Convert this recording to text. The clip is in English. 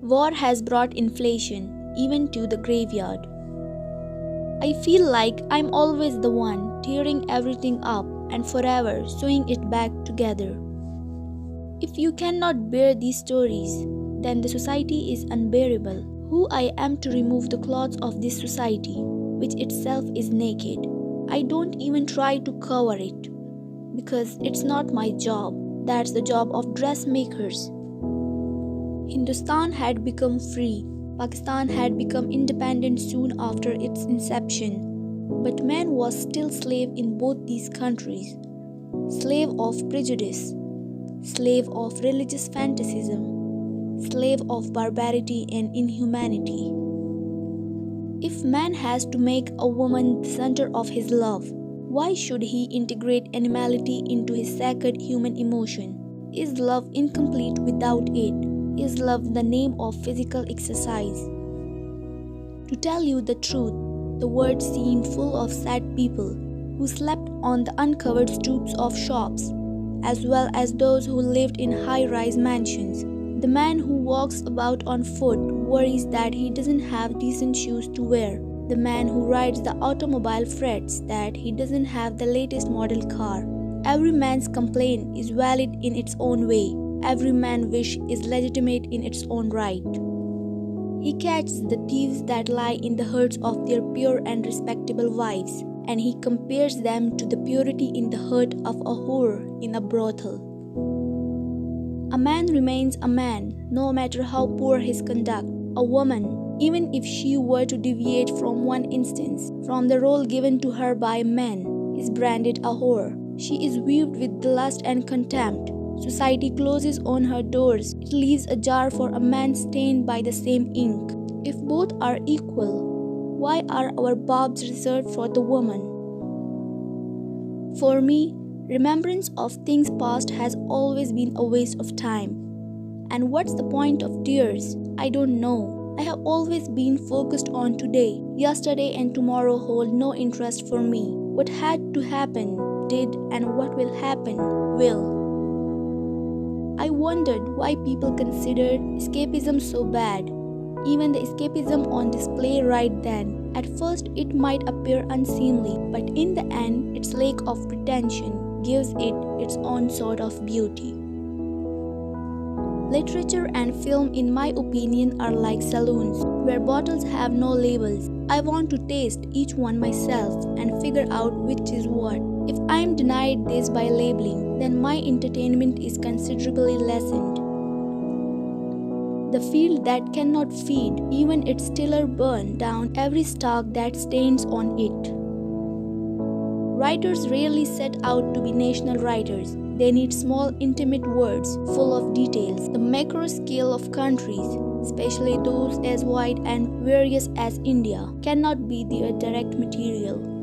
War has brought inflation, even to the graveyard. I feel like I'm always the one tearing everything up and forever sewing it back together. If you cannot bear these stories, then the society is unbearable. Who I am to remove the clothes of this society, which itself is naked. I don't even try to cover it, because it's not my job. That's the job of dressmakers. Hindustan had become free. Pakistan had become independent soon after its inception. But man was still slave in both these countries. Slave of prejudice, slave of religious fanaticism, slave of barbarity and inhumanity. If man has to make a woman the center of his love, why should he integrate animality into his sacred human emotion? Is love incomplete without it? Is love the name of physical exercise? To tell you the truth, the world seemed full of sad people who slept on the uncovered stoops of shops, as well as those who lived in high-rise mansions. The man who walks about on foot worries that he doesn't have decent shoes to wear. The man who rides the automobile frets that he doesn't have the latest model car. Every man's complaint is valid in its own way. Every man's wish is legitimate in its own right. He catches the thieves that lie in the hearts of their pure and respectable wives, and he compares them to the purity in the heart of a whore in a brothel. A man remains a man, no matter how poor his conduct. A woman, even if she were to deviate from one instance, from the role given to her by men, is branded a whore. She is viewed with lust and contempt. Society closes on her doors. It leaves a jar for a man stained by the same ink. If both are equal, why are our bobs reserved for the woman? For me, remembrance of things past has always been a waste of time. And what's the point of tears? I don't know. I have always been focused on today. Yesterday and tomorrow hold no interest for me. What had to happen did, and what will happen will. I wondered why people considered escapism so bad. Even the escapism on display right then. At first it might appear unseemly, but in the end its lack of pretension gives it its own sort of beauty. Literature and film, in my opinion, are like saloons, where bottles have no labels. I want to taste each one myself and figure out which is what. If I am denied this by labeling, then my entertainment is considerably lessened. The field that cannot feed, even its tiller burn down every stalk that stands on it. Writers rarely set out to be national writers. They need small, intimate words, full of details. The macro scale of countries, especially those as wide and various as India, cannot be their direct material.